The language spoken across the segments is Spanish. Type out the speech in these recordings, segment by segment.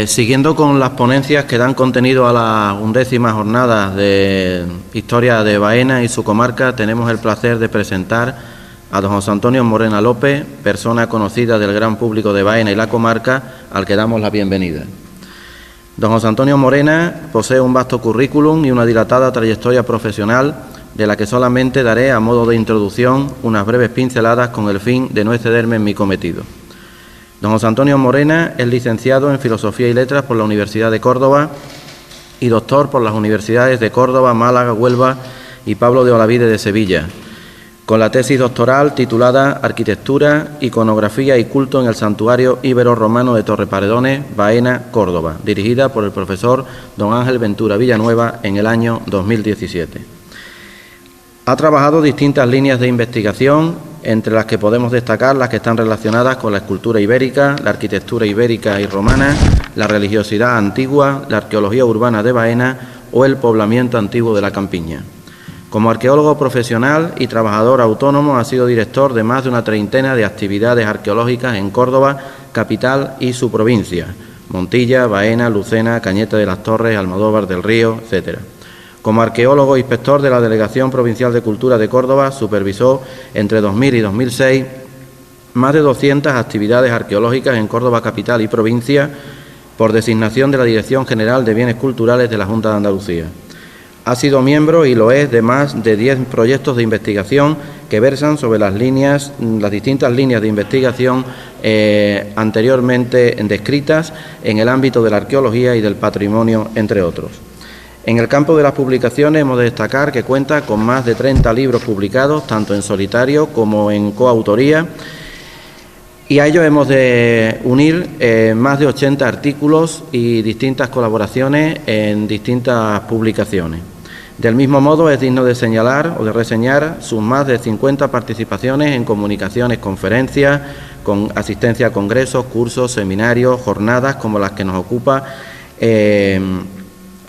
Siguiendo con las ponencias que dan contenido a la 11ª jornada de Historia de Baena y su comarca, tenemos el placer de presentar a don José Antonio Morena López, persona conocida del gran público de Baena y la comarca, al que damos la bienvenida. Don José Antonio Morena posee un vasto currículum y una dilatada trayectoria profesional, de la que solamente daré, a modo de introducción, unas breves pinceladas con el fin de no excederme en mi cometido. Don José Antonio Morena es licenciado en Filosofía y Letras por la Universidad de Córdoba y doctor por las Universidades de Córdoba, Málaga, Huelva y Pablo de Olavide de Sevilla, con la tesis doctoral titulada Arquitectura, Iconografía y Culto en el Santuario Ibero-Romano de Torreparedones, Baena, Córdoba, dirigida por el profesor don Ángel Ventura Villanueva en el año 2017. Ha trabajado distintas líneas de investigación, entre las que podemos destacar las que están relacionadas con la escultura ibérica, la arquitectura ibérica y romana, la religiosidad antigua, la arqueología urbana de Baena o el poblamiento antiguo de la campiña. Como arqueólogo profesional y trabajador autónomo, ha sido director de más de una treintena de actividades arqueológicas en Córdoba, capital y su provincia, Montilla, Baena, Lucena, Cañete de las Torres, Almodóvar del Río, etc. Como arqueólogo e inspector de la Delegación Provincial de Cultura de Córdoba, supervisó entre 2000 y 2006 más de 200 actividades arqueológicas en Córdoba capital y provincia por designación de la Dirección General de Bienes Culturales de la Junta de Andalucía. Ha sido miembro, y lo es, de más de 10 proyectos de investigación que versan sobre las distintas líneas de investigación anteriormente descritas en el ámbito de la arqueología y del patrimonio, entre otros. En el campo de las publicaciones hemos de destacar que cuenta con más de 30 libros publicados, tanto en solitario como en coautoría, y a ello hemos de unir más de 80 artículos y distintas colaboraciones en distintas publicaciones. Del mismo modo, es digno de señalar o de reseñar sus más de 50 participaciones en comunicaciones, conferencias, con asistencia a congresos, cursos, seminarios, jornadas como las que nos ocupa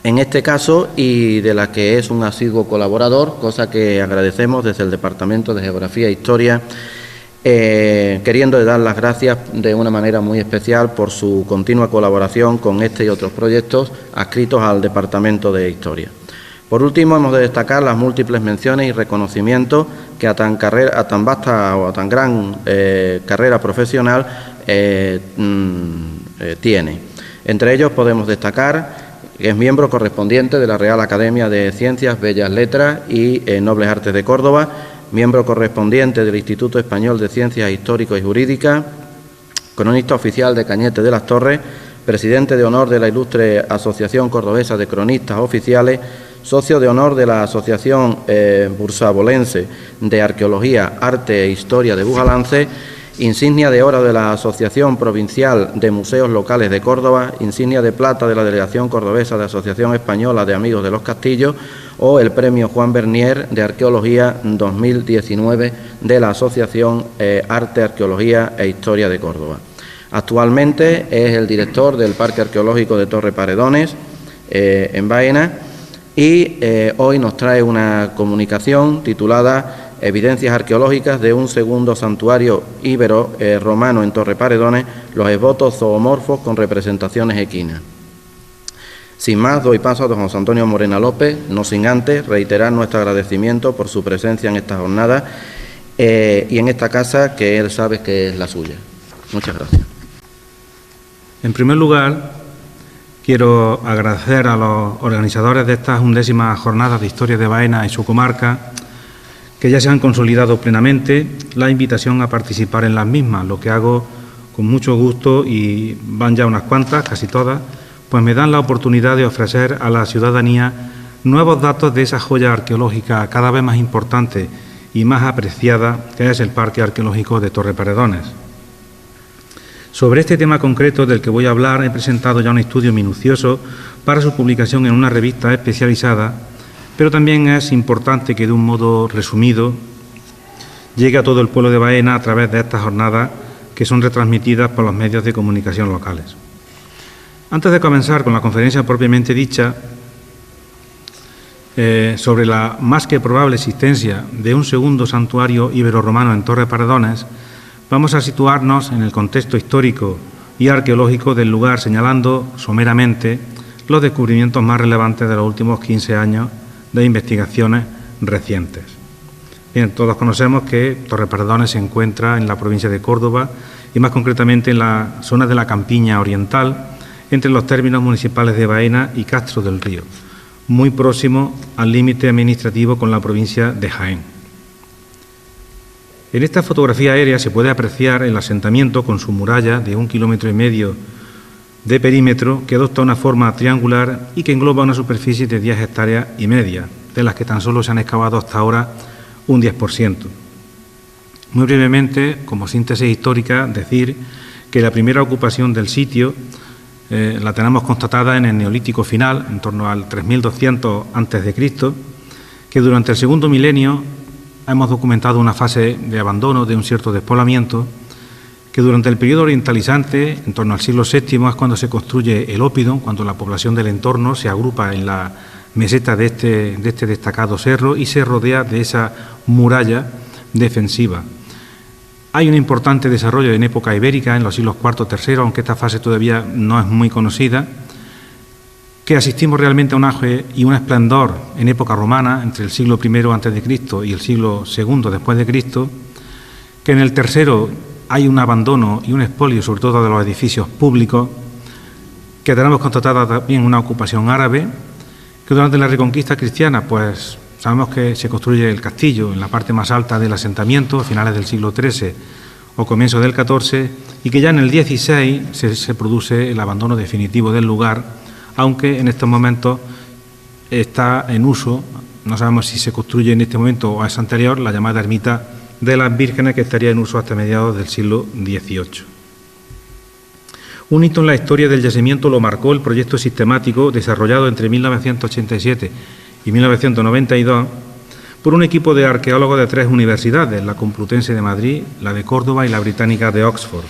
en este caso, y de la que es un asiduo colaborador, cosa que agradecemos desde el Departamento de Geografía e Historia, queriendo dar las gracias de una manera muy especial por su continua colaboración con este y otros proyectos adscritos al Departamento de Historia. Por último, hemos de destacar las múltiples menciones y reconocimientos que a tan vasta o a tan gran carrera profesional tiene. Entre ellos podemos destacar que es miembro correspondiente de la Real Academia de Ciencias, Bellas Letras y Nobles Artes de Córdoba, miembro correspondiente del Instituto Español de Ciencias Históricas y Jurídicas, cronista oficial de Cañete de las Torres, presidente de honor de la Ilustre Asociación Cordobesa de Cronistas Oficiales, socio de honor de la Asociación Bursabolense de Arqueología, Arte e Historia de Bujalance, insignia de oro de la Asociación Provincial de Museos Locales de Córdoba, insignia de plata de la Delegación Cordobesa de Asociación Española de Amigos de los Castillos o el Premio Juan Bernier de Arqueología 2019 de la Asociación Arte, Arqueología e Historia de Córdoba. Actualmente es el director del Parque Arqueológico de Torreparedones, en Baena, y hoy nos trae una comunicación titulada Evidencias arqueológicas de un segundo santuario íbero-romano en Torreparedones, los esbotos zoomorfos con representaciones equinas. Sin más, doy paso a don José Antonio Morena López, no sin antes reiterar nuestro agradecimiento por su presencia en esta jornada y en esta casa que él sabe que es la suya. Muchas gracias. En primer lugar, quiero agradecer a los organizadores de estas 11ª jornadas de Historia de Baena y su comarca, que ya se han consolidado plenamente, la invitación a participar en las mismas, lo que hago con mucho gusto, y van ya unas cuantas, casi todas, pues me dan la oportunidad de ofrecer a la ciudadanía nuevos datos de esa joya arqueológica cada vez más importante y más apreciada, que es el Parque Arqueológico de Torreparedones. Sobre este tema concreto del que voy a hablar, he presentado ya un estudio minucioso para su publicación en una revista especializada, pero también es importante que de un modo resumido llegue a todo el pueblo de Baena a través de estas jornadas que son retransmitidas por los medios de comunicación locales. Antes de comenzar con la conferencia propiamente dicha, sobre la más que probable existencia de un segundo santuario ibero-romano en Torreparedones, vamos a situarnos en el contexto histórico y arqueológico del lugar, señalando someramente los descubrimientos más relevantes de los últimos 15 años de investigaciones recientes. Bien, todos conocemos que Torreperdones se encuentra en la provincia de Córdoba y más concretamente en la zona de la Campiña Oriental, entre los términos municipales de Baena y Castro del Río, muy próximo al límite administrativo con la provincia de Jaén. En esta fotografía aérea se puede apreciar el asentamiento con su muralla de 1,5 kilómetros de perímetro que adopta una forma triangular y que engloba una superficie de 10,5 hectáreas, de las que tan solo se han excavado hasta ahora un 10%. Muy brevemente, como síntesis histórica, decir que la primera ocupación del sitio la tenemos constatada en el Neolítico final, en torno al 3200 a.C., que durante el segundo milenio hemos documentado una fase de abandono, de un cierto despoblamiento, que durante el periodo orientalizante, en torno al siglo VII, es cuando se construye el ópidum, cuando la población del entorno se agrupa en la meseta de este destacado cerro y se rodea de esa muralla defensiva. Hay un importante desarrollo en época ibérica, en los siglos IV, III, aunque esta fase todavía no es muy conocida, que asistimos realmente a un auge y un esplendor en época romana, entre el siglo I a.C. y el siglo II después de Cristo, que en el tercero hay un abandono y un expolio, sobre todo de los edificios públicos, que tenemos constatada también una ocupación árabe, que durante la Reconquista cristiana, pues sabemos que se construye el castillo en la parte más alta del asentamiento, a finales del siglo XIII o comienzos del XIV, y que ya en el XVI se produce el abandono definitivo del lugar, aunque en estos momentos está en uso, no sabemos si se construye en este momento o es anterior, la llamada ermita de las Vírgenes, que estaría en uso hasta mediados del siglo XVIII. Un hito en la historia del yacimiento lo marcó el proyecto sistemático desarrollado entre 1987 y 1992 por un equipo de arqueólogos de 3 universidades, la Complutense de Madrid, la de Córdoba y la Británica de Oxford,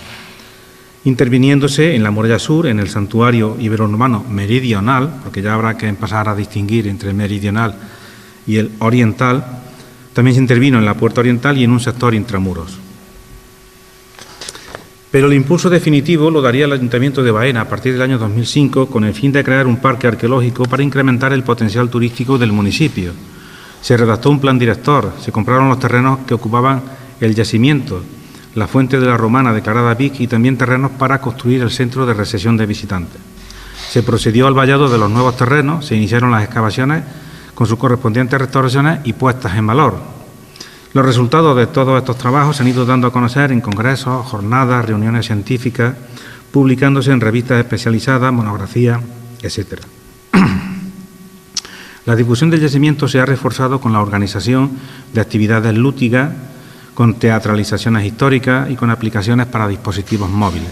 interviniéndose en la muralla sur, en el santuario iberorromano meridional, porque ya habrá que empezar a distinguir entre el meridional y el oriental. También se intervino en la puerta oriental y en un sector intramuros. Pero el impulso definitivo lo daría el Ayuntamiento de Baena a partir del año 2005 con el fin de crear un parque arqueológico para incrementar el potencial turístico del municipio. Se redactó un plan director, se compraron los terrenos que ocupaban el yacimiento, la fuente de la Romana declarada BIC y también terrenos para construir el centro de recepción de visitantes. Se procedió al vallado de los nuevos terrenos, se iniciaron las excavaciones con sus correspondientes restauraciones y puestas en valor. Los resultados de todos estos trabajos se han ido dando a conocer en congresos, jornadas, reuniones científicas, publicándose en revistas especializadas, monografías, etc. La difusión del yacimiento se ha reforzado con la organización de actividades lúdicas, con teatralizaciones históricas y con aplicaciones para dispositivos móviles.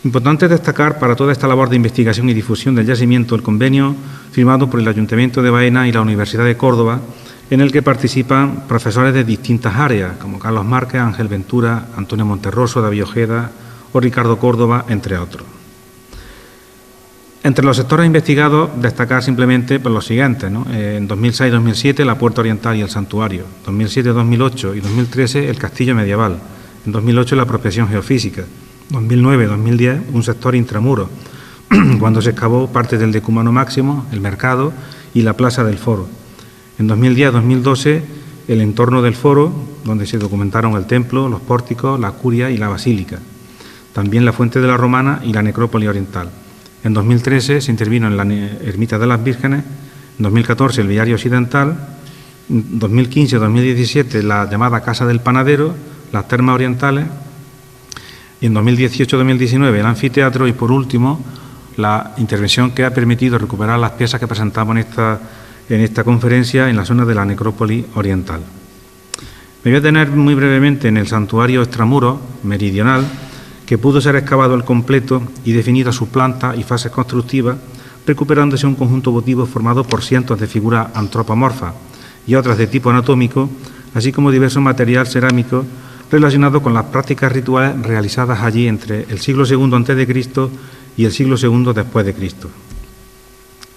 Importante destacar para toda esta labor de investigación y difusión del yacimiento el convenio firmado por el Ayuntamiento de Baena y la Universidad de Córdoba, en el que participan profesores de distintas áreas, como Carlos Márquez, Ángel Ventura, Antonio Monterroso, David Ojeda o Ricardo Córdoba, entre otros. Entre los sectores investigados, destacar simplemente por los siguientes, ¿no? En 2006-2007, la Puerta Oriental y el Santuario. 2007-2008 y 2013, el Castillo Medieval. En 2008, la apropiación geofísica. 2009-2010, un sector intramuros, cuando se excavó parte del decumano máximo, el mercado y la plaza del foro. En 2010-2012, el entorno del foro, donde se documentaron el templo, los pórticos, la curia y la basílica. También la fuente de la Romana y la necrópolis oriental. En 2013 se intervino en la ermita de las Vírgenes. En 2014 el viario occidental. En 2015-2017 la llamada Casa del Panadero, las termas orientales. Y en 2018-2019 el anfiteatro y, por último, la intervención que ha permitido recuperar las piezas que presentamos en esta conferencia en la zona de la necrópolis oriental. Me voy a detener muy brevemente en el santuario extramuros meridional, que pudo ser excavado al completo y definida su planta y fases constructivas, recuperándose un conjunto votivo formado por cientos de figuras antropomorfas y otras de tipo anatómico, así como diverso material cerámico relacionado con las prácticas rituales realizadas allí entre el siglo II a.C. y el siglo II después de Cristo.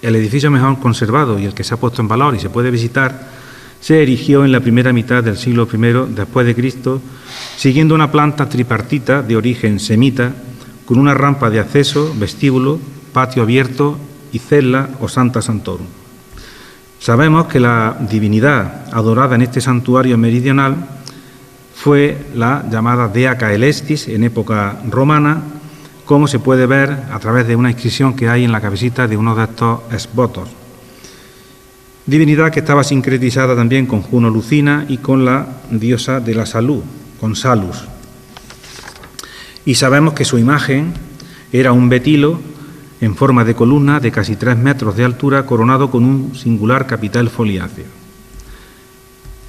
El edificio mejor conservado y el que se ha puesto en valor y se puede visitar se erigió en la primera mitad del siglo I después de Cristo, siguiendo una planta tripartita de origen semita, con una rampa de acceso, vestíbulo, patio abierto y cella o Santa Santorum. Sabemos que la divinidad adorada en este santuario meridional fue la llamada Dea Caelestis en época romana, como se puede ver a través de una inscripción que hay en la cabecita de uno de estos esbotos. Divinidad que estaba sincretizada también con Juno Lucina y con la diosa de la salud, con Salus. Y sabemos que su imagen era un betilo en forma de columna de casi 3 metros de altura, coronado con un singular capitel foliáceo,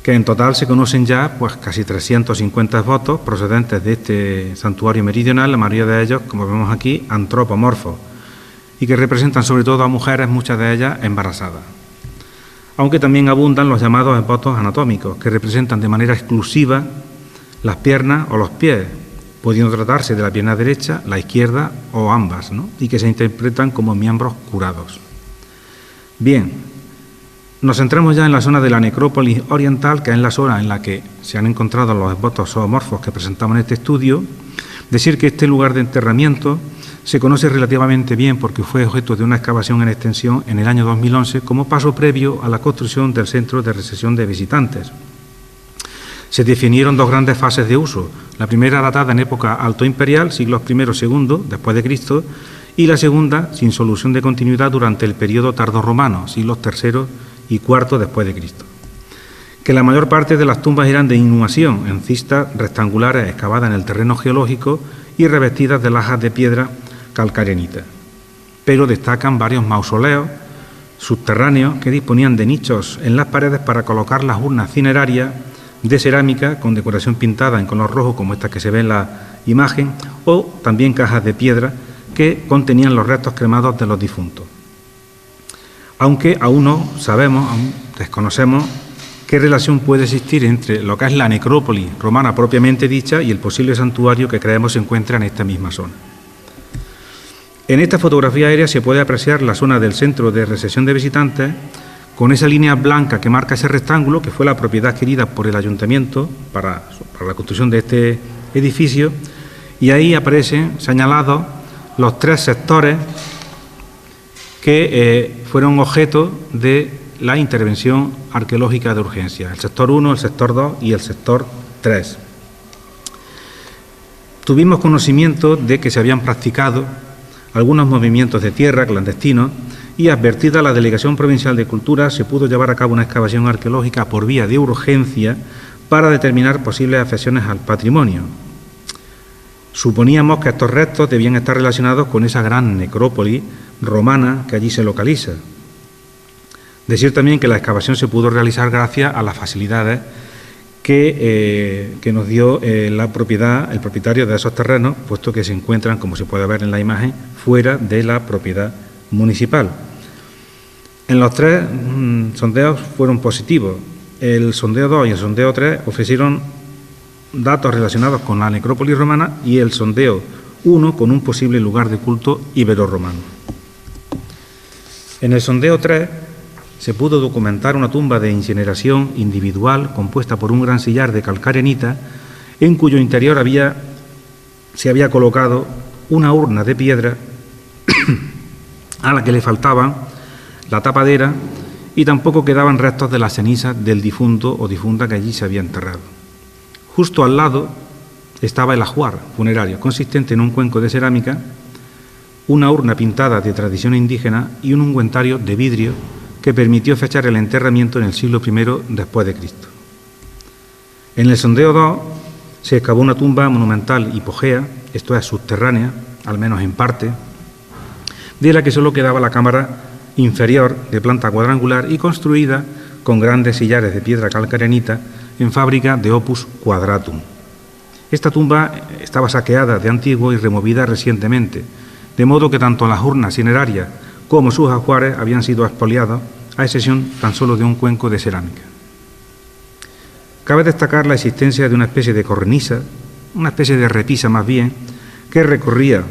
que en total se conocen ya pues casi 350 votos procedentes de este santuario meridional, la mayoría de ellos, como vemos aquí, antropomorfos, y que representan sobre todo a mujeres, muchas de ellas embarazadas. Aunque también abundan los llamados votos anatómicos, que representan de manera exclusiva las piernas o los pies, pudiendo tratarse de la pierna derecha, la izquierda o ambas, ¿no? Y que se interpretan como miembros curados. Bien, nos centramos ya en la zona de la necrópolis oriental, que es la zona en la que se han encontrado los esbotos zoomorfos que presentamos en este estudio. Decir que este lugar de enterramiento se conoce relativamente bien porque fue objeto de una excavación en extensión en el año 2011 como paso previo a la construcción del centro de recepción de visitantes. Se definieron 2 grandes fases de uso, la primera datada en época altoimperial, siglos I y II después de Cristo, y la segunda sin solución de continuidad durante el periodo tardorromano, siglos III y IV después de Cristo. Que la mayor parte de las tumbas eran de inhumación en cistas rectangulares excavadas en el terreno geológico y revestidas de lajas de piedra calcarenita. Pero destacan varios mausoleos subterráneos que disponían de nichos en las paredes para colocar las urnas cinerarias de cerámica con decoración pintada en color rojo, como esta que se ve en la imagen, o también cajas de piedra que contenían los restos cremados de los difuntos. Aunque aún no sabemos, aún desconocemos qué relación puede existir entre lo que es la necrópolis romana propiamente dicha y el posible santuario que creemos se encuentra en esta misma zona. En esta fotografía aérea se puede apreciar la zona del centro de recepción de visitantes, con esa línea blanca que marca ese rectángulo, que fue la propiedad adquirida por el ayuntamiento para la construcción de este edificio, y ahí aparecen señalados los 3 sectores que fueron objeto de la intervención arqueológica de urgencia, el sector 1, el sector 2 y el sector 3. Tuvimos conocimiento de que se habían practicado algunos movimientos de tierra clandestinos y, advertida la Delegación Provincial de Cultura, se pudo llevar a cabo una excavación arqueológica por vía de urgencia para determinar posibles afecciones al patrimonio. Suponíamos que estos restos debían estar relacionados con esa gran necrópolis romana que allí se localiza. Decir también que la excavación se pudo realizar gracias a las facilidades que nos dio el propietario de esos terrenos, puesto que se encuentran, como se puede ver en la imagen, fuera de la propiedad municipal. En los 3 sondeos fueron positivos. El sondeo 2 y el sondeo 3 ofrecieron datos relacionados con la necrópolis romana y el sondeo 1 con un posible lugar de culto ibero-romano. En el sondeo 3 se pudo documentar una tumba de incineración individual compuesta por un gran sillar de calcarenita en cuyo interior se había colocado una urna de piedra a la que le faltaban la tapadera y tampoco quedaban restos de las cenizas del difunto o difunta que allí se había enterrado. Justo al lado estaba el ajuar funerario, consistente en un cuenco de cerámica, una urna pintada de tradición indígena y un ungüentario de vidrio que permitió fechar el enterramiento en el siglo I después de Cristo. En el sondeo 2 se excavó una tumba monumental hipogea, esto es subterránea, al menos en parte, de la que solo quedaba la cámara inferior de planta cuadrangular y construida con grandes sillares de piedra calcarenita en fábrica de Opus Quadratum. Esta tumba estaba saqueada de antiguo y removida recientemente, de modo que tanto las urnas cinerarias como sus ajuares habían sido expoliados, a excepción tan solo de un cuenco de cerámica. Cabe destacar la existencia de una especie de cornisa, una especie de repisa más bien, que recorría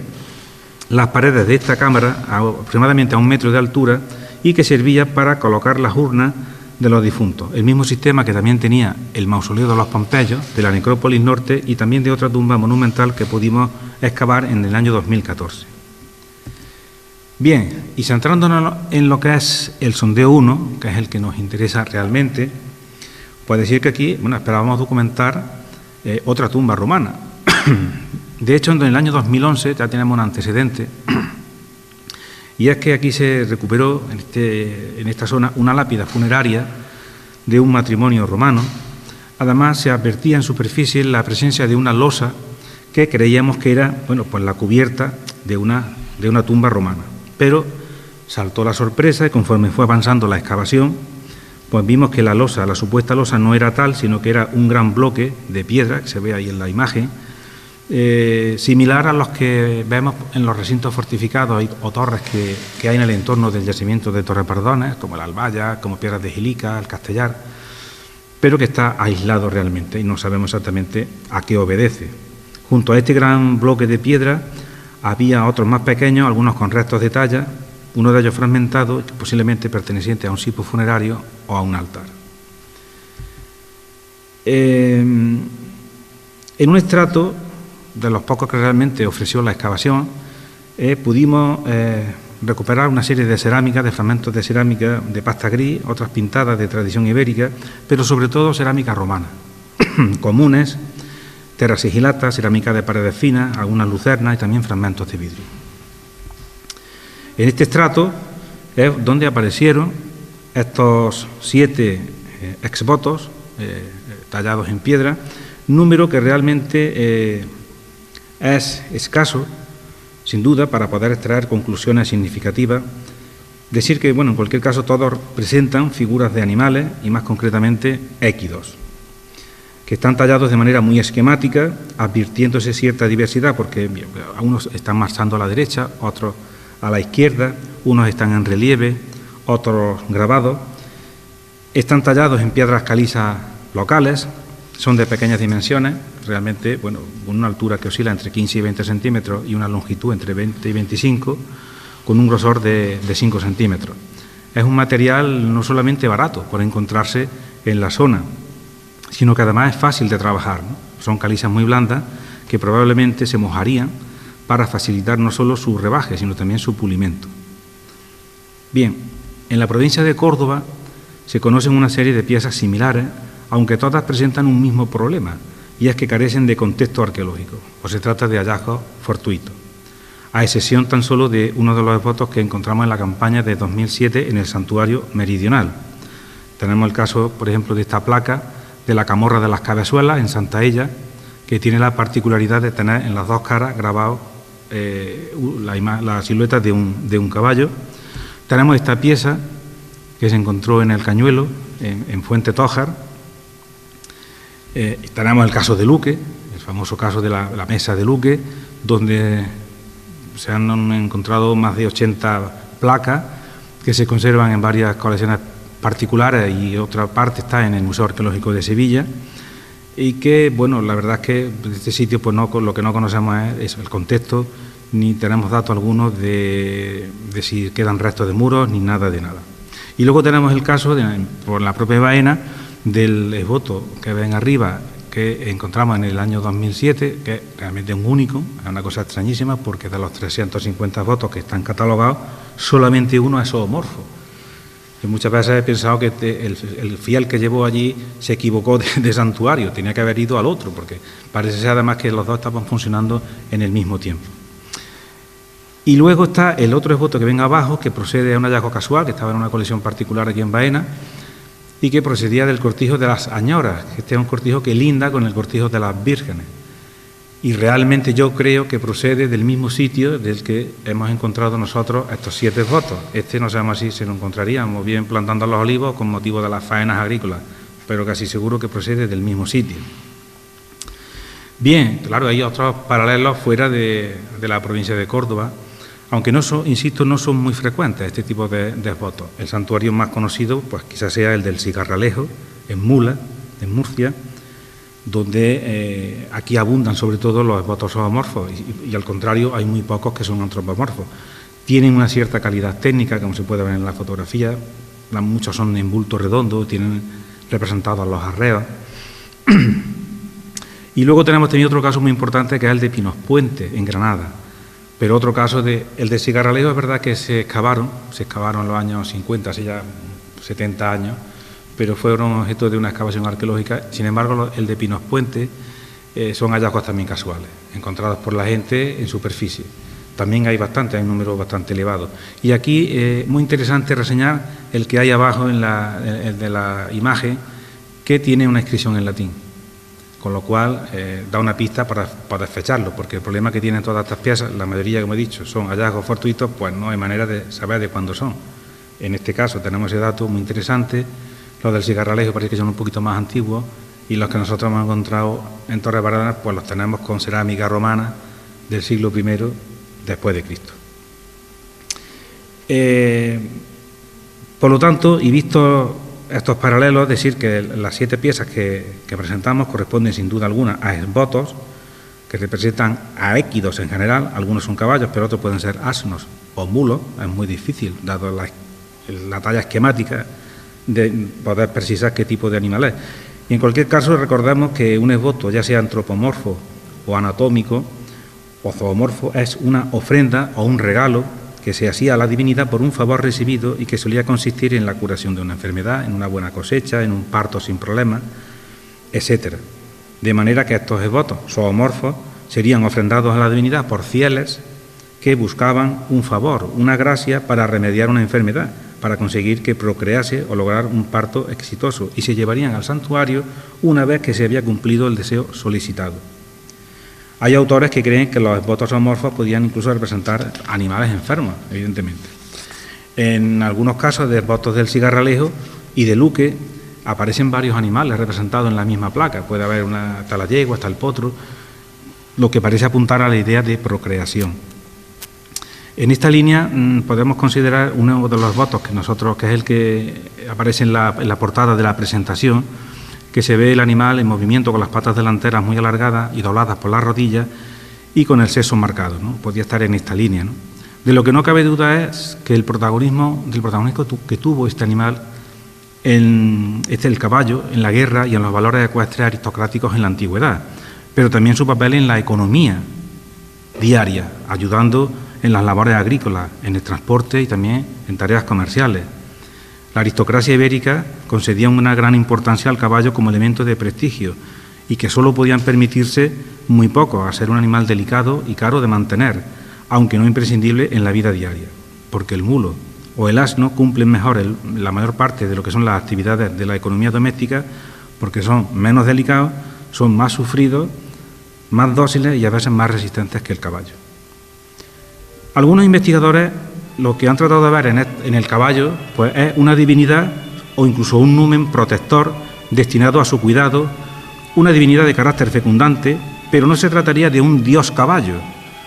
las paredes de esta cámara aproximadamente a 1 metro de altura y que servía para colocar las urnas de los difuntos. El mismo sistema que también tenía el mausoleo de los Pompeyos, de la necrópolis norte y también de otra tumba monumental que pudimos excavar en el año 2014. Bien, y centrándonos en lo que es el sondeo 1, que es el que nos interesa realmente, pues decir que aquí, bueno, esperábamos documentar otra tumba romana. De hecho, en el año 2011 ya tenemos un antecedente, y es que aquí se recuperó en esta zona una lápida funeraria de un matrimonio romano. Además, se advertía en superficie la presencia de una losa que creíamos que era, bueno, pues la cubierta de una tumba romana. Pero saltó la sorpresa y conforme fue avanzando la excavación, pues vimos que la losa, la supuesta losa, no era tal, sino que era un gran bloque de piedra, que se ve ahí en la imagen, similar a los que vemos en los recintos fortificados o torres que hay en el entorno del yacimiento de Torrepardones, como el Albaya, como Piedras de Jilica, el Castellar, pero que está aislado realmente y no sabemos exactamente a qué obedece. Junto a este gran bloque de piedra había otros más pequeños, algunos con restos de talla, uno de ellos fragmentado, posiblemente perteneciente a un sitio funerario o a un altar. En un estrato de los pocos que realmente ofreció la excavación, pudimos recuperar una serie de cerámicas, de fragmentos de cerámica de pasta gris, otras pintadas de tradición ibérica, pero sobre todo cerámica romana, comunes, terra sigillata, cerámica de paredes finas, algunas lucernas y también fragmentos de vidrio. En este estrato es donde aparecieron estos 7 exvotos tallados en piedra, número que realmente es escaso, sin duda, para poder extraer conclusiones significativas. Decir que, bueno, en cualquier caso todos presentan figuras de animales y más concretamente équidos, que están tallados de manera muy esquemática, advirtiéndose cierta diversidad, porque algunos están marchando a la derecha, otros a la izquierda, unos están en relieve, otros grabados. Están tallados en piedras calizas locales, son de pequeñas dimensiones, realmente, bueno, con una altura que oscila entre 15 y 20 centímetros y una longitud entre 20 y 25, con un grosor de 5 centímetros. Es un material no solamente barato por encontrarse en la zona, sino que además es fácil de trabajar, ¿no? Son calizas muy blandas que probablemente se mojarían para facilitar no solo su rebaje, sino también su pulimento. Bien, en la provincia de Córdoba se conocen una serie de piezas similares, aunque todas presentan un mismo problema, y es que carecen de contexto arqueológico, o se trata de hallazgos fortuitos, a excepción tan solo de uno de los esvotos que encontramos en la campaña de 2007 en el Santuario Meridional. Tenemos el caso, por ejemplo, de esta placa de la Camorra de las Cabezuelas, en Santaella, que tiene la particularidad de tener en las dos caras grabado la silueta de un caballo. Tenemos esta pieza que se encontró en el Cañuelo, en Fuente Tójar. Tenemos el caso de Luque, el famoso caso de la mesa de Luque, donde se han encontrado más de 80 placas que se conservan en varias colecciones particulares y otra parte está en el Museo Arqueológico de Sevilla, y que, bueno, la verdad es que de este sitio pues lo que no conocemos es el contexto, ni tenemos datos algunos de si quedan restos de muros, ni nada de nada. Y luego tenemos el caso, por la propia Baena, del esvoto que ven arriba, que encontramos en el año 2007, que es realmente un único, es una cosa extrañísima, porque de los 350 esvotos que están catalogados, solamente uno es zoomorfo. Y muchas veces he pensado que el fiel que llevó allí se equivocó de santuario, tenía que haber ido al otro, porque parece ser además que los dos estaban funcionando en el mismo tiempo. Y luego está el otro esvoto que ven abajo, que procede de un hallazgo casual, que estaba en una colección particular aquí en Baena, y que procedía del cortijo de las Añoras. Este es un cortijo que linda con el cortijo de las Vírgenes. Y realmente yo creo que procede del mismo sitio del que hemos encontrado nosotros estos 7 esvotos. Este no sabemos si se lo encontraríamos bien plantando los olivos con motivo de las faenas agrícolas, pero casi seguro que procede del mismo sitio. Bien, claro, hay otros paralelos fuera de la provincia de Córdoba, aunque no son, insisto, no son muy frecuentes este tipo de esvotos. El santuario más conocido, pues quizás sea el del Cigarralejo, en Mula, en Murcia, donde aquí abundan sobre todo los esvotos zoomorfos y al contrario hay muy pocos que son antropomorfos. Tienen una cierta calidad técnica, como se puede ver en la fotografía, muchos son en bulto redondo, tienen representados los arreos. Y luego tenemos tenido otro caso muy importante, que es el de Pinos Puente, en Granada. Pero otro caso, el de Cigarralejo, es verdad que se excavaron en los años 50, hace ya 70 años, pero fueron objeto de una excavación arqueológica. Sin embargo, el de Pinos Puente son hallazgos también casuales, encontrados por la gente en superficie. También hay un número bastante elevado. Y aquí muy interesante reseñar el que hay abajo el de la imagen, que tiene una inscripción en latín, con lo cual da una pista para fecharlo, porque el problema que tienen todas estas piezas, la mayoría, como he dicho, son hallazgos fortuitos, pues no hay manera de saber de cuándo son. En este caso tenemos ese dato muy interesante. Los del Cigarralejo parece que son un poquito más antiguos, y los que nosotros hemos encontrado en Torrebaradas, pues los tenemos con cerámica romana del siglo I después de Cristo. Por lo tanto, y visto estos paralelos, decir que las 7 piezas que presentamos corresponden sin duda alguna a esbotos que representan a équidos en general. Algunos son caballos, pero otros pueden ser asnos o mulos. Es muy difícil, dado la talla esquemática, de poder precisar qué tipo de animal es. Y en cualquier caso, recordemos que un esboto, ya sea antropomorfo o anatómico o zoomorfo, es una ofrenda o un regalo que se hacía a la divinidad por un favor recibido y que solía consistir en la curación de una enfermedad, en una buena cosecha, en un parto sin problemas, etc. De manera que estos esbotos zoomorfos serían ofrendados a la divinidad por fieles que buscaban un favor, una gracia para remediar una enfermedad, para conseguir que procrease o lograr un parto exitoso, y se llevarían al santuario una vez que se había cumplido el deseo solicitado. Hay autores que creen que los esbotos zoomorfos podían incluso representar animales enfermos, evidentemente. En algunos casos de esbotos del Cigarralejo y de Luque aparecen varios animales representados en la misma placa. Puede haber está la yegua, está el potro, lo que parece apuntar a la idea de procreación. En esta línea podemos considerar uno de los esbotos que es el que aparece en la portada de la presentación, que se ve el animal en movimiento con las patas delanteras muy alargadas y dobladas por las rodillas y con el sexo marcado, ¿no? Podría estar en esta línea, ¿no? De lo que no cabe duda es que el protagonismo que tuvo este animal, el caballo, en la guerra y en los valores ecuestres aristocráticos en la antigüedad, pero también su papel en la economía diaria, ayudando en las labores agrícolas, en el transporte y también en tareas comerciales. La aristocracia ibérica concedía una gran importancia al caballo como elemento de prestigio y que solo podían permitirse muy poco, a ser un animal delicado y caro de mantener, aunque no imprescindible en la vida diaria, porque el mulo o el asno cumplen mejor la mayor parte de lo que son las actividades de la economía doméstica, porque son menos delicados, son más sufridos, más dóciles y a veces más resistentes que el caballo. Algunos investigadores lo que han tratado de ver en el caballo pues es una divinidad o incluso un numen protector destinado a su cuidado, una divinidad de carácter fecundante, pero no se trataría de un dios caballo,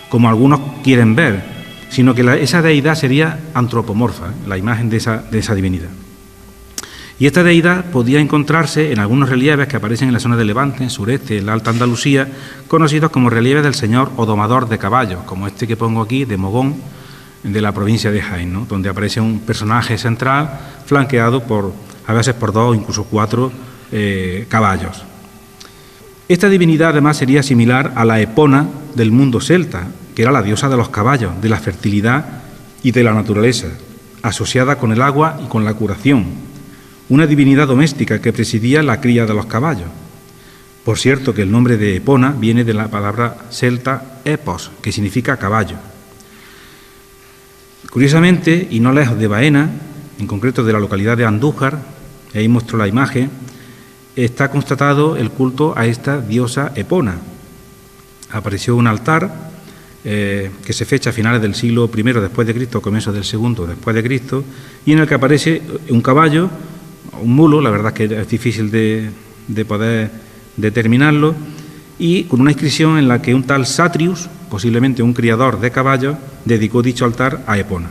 como algunos quieren ver, sino que esa deidad sería antropomorfa, la imagen de esa divinidad. Y esta deidad podía encontrarse en algunos relieves que aparecen en la zona de Levante, en sureste, en la Alta Andalucía, conocidos como relieves del señor o domador de caballos, como este que pongo aquí, de Mogón, de la provincia de Jaén, ¿no? Donde aparece un personaje central flanqueado a veces por 2 o incluso 4 caballos. Esta divinidad además sería similar a la Epona del mundo celta, que era la diosa de los caballos, de la fertilidad y de la naturaleza, asociada con el agua y con la curación, una divinidad doméstica que presidía la cría de los caballos. Por cierto que el nombre de Epona viene de la palabra celta epos, que significa caballo. Curiosamente, y no lejos de Baena, en concreto de la localidad de Andújar, ahí muestro la imagen, está constatado el culto a esta diosa Epona. Apareció un altar que se fecha a finales del siglo I después de Cristo, comienzos del II después de Cristo, y en el que aparece un caballo, un mulo, la verdad es que es difícil de poder determinarlo, y con una inscripción en la que un tal Satrius, posiblemente un criador de caballos, dedicó dicho altar a Epona.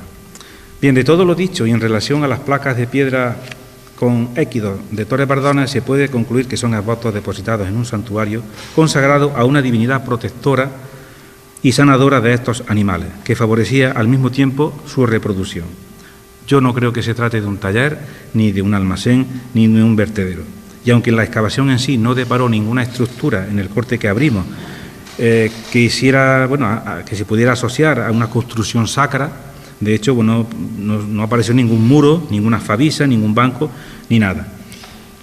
Bien, de todo lo dicho y en relación a las placas de piedra con équidos de Torrebaradas, se puede concluir que son esbotos depositados en un santuario consagrado a una divinidad protectora y sanadora de estos animales, que favorecía al mismo tiempo su reproducción. Yo no creo que se trate de un taller, ni de un almacén, ni de un vertedero. Y aunque la excavación en sí no deparó ninguna estructura en el corte que abrimos, que se pudiera asociar a una construcción sacra, de hecho, no apareció ningún muro, ninguna favisa, ningún banco, ni nada.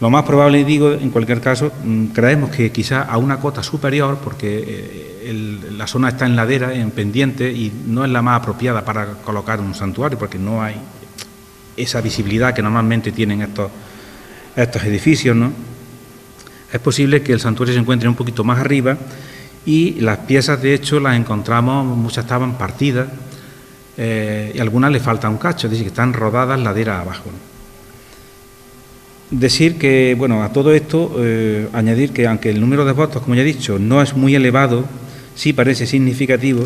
Lo más probable, digo, en cualquier caso, creemos que quizá a una cota superior, porque la zona está en ladera, en pendiente, y no es la más apropiada para colocar un santuario, porque no hay esa visibilidad que normalmente tienen estos edificios, ¿no? Es posible que el santuario se encuentre un poquito más arriba y las piezas, de hecho, las encontramos, muchas estaban partidas y algunas le falta un cacho, es decir, que están rodadas ladera abajo, ¿no? Decir que, bueno, a todo esto, añadir que aunque el número de votos, como ya he dicho, no es muy elevado, sí parece significativo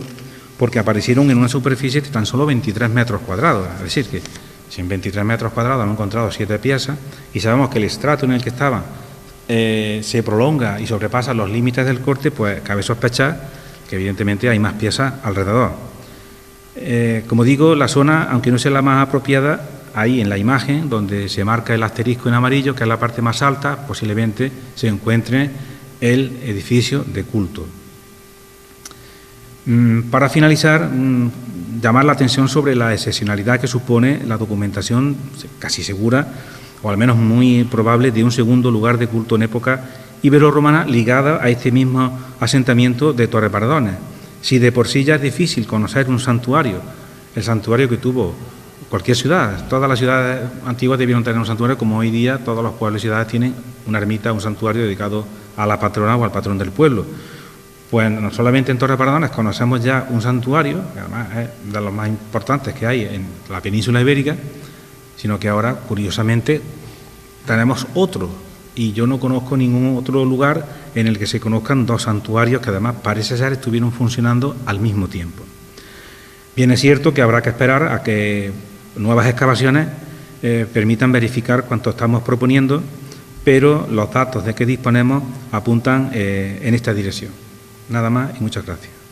porque aparecieron en una superficie de tan solo 23 metros cuadrados, es decir, que si en 23 metros cuadrados han encontrado 7 piezas y sabemos que el estrato en el que estaban se prolonga y sobrepasa los límites del corte, pues cabe sospechar que evidentemente hay más piezas alrededor. Como digo, la zona, aunque no sea la más apropiada, ahí en la imagen donde se marca el asterisco en amarillo, que es la parte más alta, posiblemente se encuentre el edificio de culto. Para finalizar, llamar la atención sobre la excepcionalidad que supone la documentación casi segura, o al menos muy probable, de un segundo lugar de culto en época ibero-romana ligada a este mismo asentamiento de Torrepardones. Si de por sí ya es difícil conocer un santuario, el santuario que tuvo cualquier ciudad, todas las ciudades antiguas debieron tener un santuario, como hoy día todos los pueblos y ciudades tienen una ermita, un santuario dedicado a la patrona o al patrón del pueblo. Pues no solamente en Torrepardones conocemos ya un santuario, que además es de los más importantes que hay en la península ibérica, sino que ahora, curiosamente, tenemos otro, y yo no conozco ningún otro lugar en el que se conozcan dos santuarios que además parece ser estuvieron funcionando al mismo tiempo. Bien, es cierto que habrá que esperar a que nuevas excavaciones permitan verificar cuánto estamos proponiendo, pero los datos de que disponemos apuntan en esta dirección. Nada más y muchas gracias.